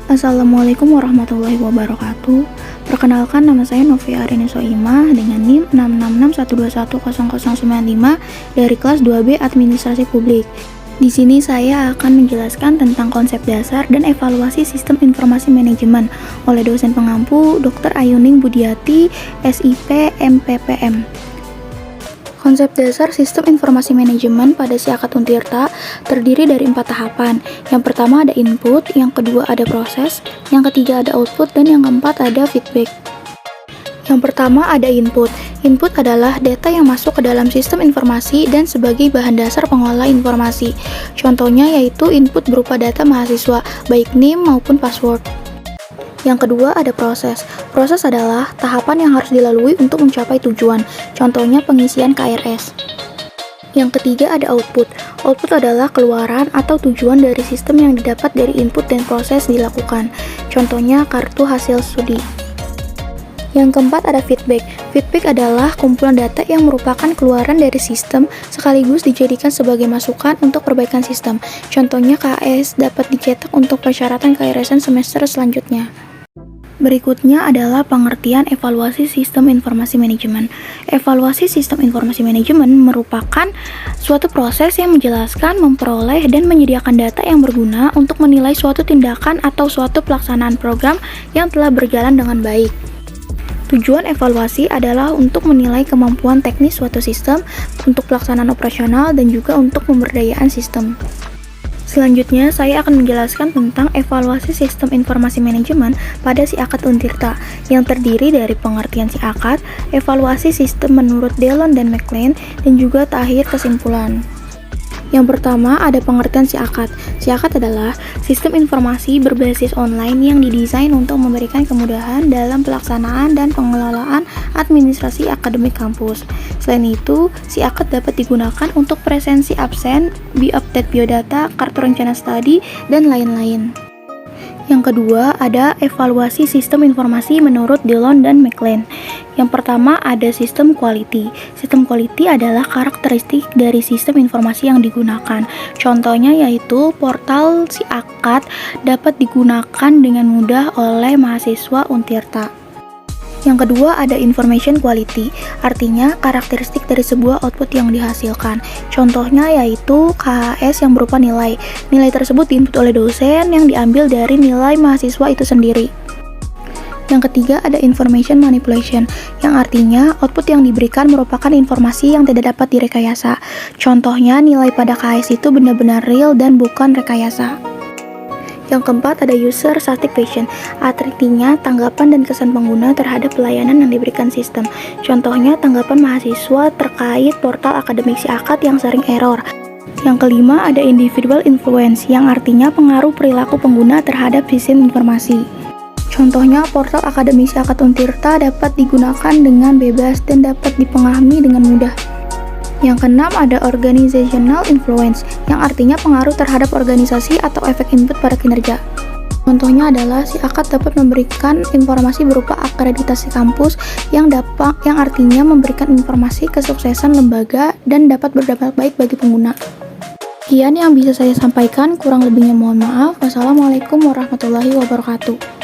Assalamualaikum warahmatullahi wabarakatuh. Perkenalkan, nama saya Novia Arini Soimah dengan NIM 66612100095 dari kelas 2B Administrasi Publik. Di sini saya akan menjelaskan tentang konsep dasar dan evaluasi sistem informasi manajemen oleh dosen pengampu Dr. Ayuning Budiati, SIP, MPPM. Konsep dasar sistem informasi manajemen pada Si Akad Untirta terdiri dari 4 tahapan. Yang pertama ada input, yang kedua ada proses, yang ketiga ada output, dan yang keempat ada feedback. Yang pertama ada input. Input adalah data yang masuk ke dalam sistem informasi dan sebagai bahan dasar pengolah informasi. Contohnya yaitu input berupa data mahasiswa, baik NIM maupun password. Yang kedua ada proses. Proses adalah tahapan yang harus dilalui untuk mencapai tujuan. Contohnya pengisian KRS. Yang ketiga ada output. Output adalah keluaran atau tujuan dari sistem yang didapat dari input dan proses dilakukan. Contohnya kartu hasil studi. Yang keempat ada feedback. Feedback adalah kumpulan data yang merupakan keluaran dari sistem sekaligus dijadikan sebagai masukan untuk perbaikan sistem. Contohnya KRS dapat dicetak untuk persyaratan KRS-an semester selanjutnya. Berikutnya adalah pengertian evaluasi sistem informasi manajemen. Evaluasi sistem informasi manajemen merupakan suatu proses yang menjelaskan, memperoleh, dan menyediakan data yang berguna untuk menilai suatu tindakan atau suatu pelaksanaan program yang telah berjalan dengan baik. Tujuan evaluasi adalah untuk menilai kemampuan teknis suatu sistem, untuk pelaksanaan operasional, dan juga untuk pemberdayaan sistem. Selanjutnya, saya akan menjelaskan tentang evaluasi sistem informasi manajemen pada Si Akad Untirta, yang terdiri dari pengertian Si Akad, evaluasi sistem menurut Dellon dan McLean, dan juga akhir kesimpulan. Yang pertama ada pengertian Si Akad. Si Akad adalah sistem informasi berbasis online yang didesain untuk memberikan kemudahan dalam pelaksanaan dan pengelolaan administrasi akademik kampus. Selain itu, Si Akad dapat digunakan untuk presensi absen, update biodata, kartu rencana studi, dan lain-lain. Yang kedua, ada evaluasi sistem informasi menurut Dellon dan McLean. Yang pertama, ada sistem quality. Sistem quality adalah karakteristik dari sistem informasi yang digunakan. Contohnya yaitu portal Si Akad dapat digunakan dengan mudah oleh mahasiswa Untirta. Yang kedua ada information quality, artinya karakteristik dari sebuah output yang dihasilkan. Contohnya yaitu KHS yang berupa nilai. Nilai tersebut diinput oleh dosen yang diambil dari nilai mahasiswa itu sendiri. Yang ketiga ada information manipulation, yang artinya output yang diberikan merupakan informasi yang tidak dapat direkayasa. Contohnya nilai pada KHS itu benar-benar real dan bukan rekayasa. Yang keempat ada user satisfaction, artinya tanggapan dan kesan pengguna terhadap pelayanan yang diberikan sistem. Contohnya tanggapan mahasiswa terkait portal akademik Si Akad yang sering error. Yang kelima ada individual influence, yang artinya pengaruh perilaku pengguna terhadap sistem informasi. Contohnya portal akademik Si Akad Untirta dapat digunakan dengan bebas dan dapat dipahami dengan mudah. Yang keenam ada organizational influence, yang artinya pengaruh terhadap organisasi atau efek input pada kinerja. Contohnya adalah Si Akad dapat memberikan informasi berupa akreditasi kampus yang artinya memberikan informasi kesuksesan lembaga dan dapat berdampak baik bagi pengguna. Sekian yang bisa saya sampaikan, kurang lebihnya mohon maaf. Wassalamualaikum warahmatullahi wabarakatuh.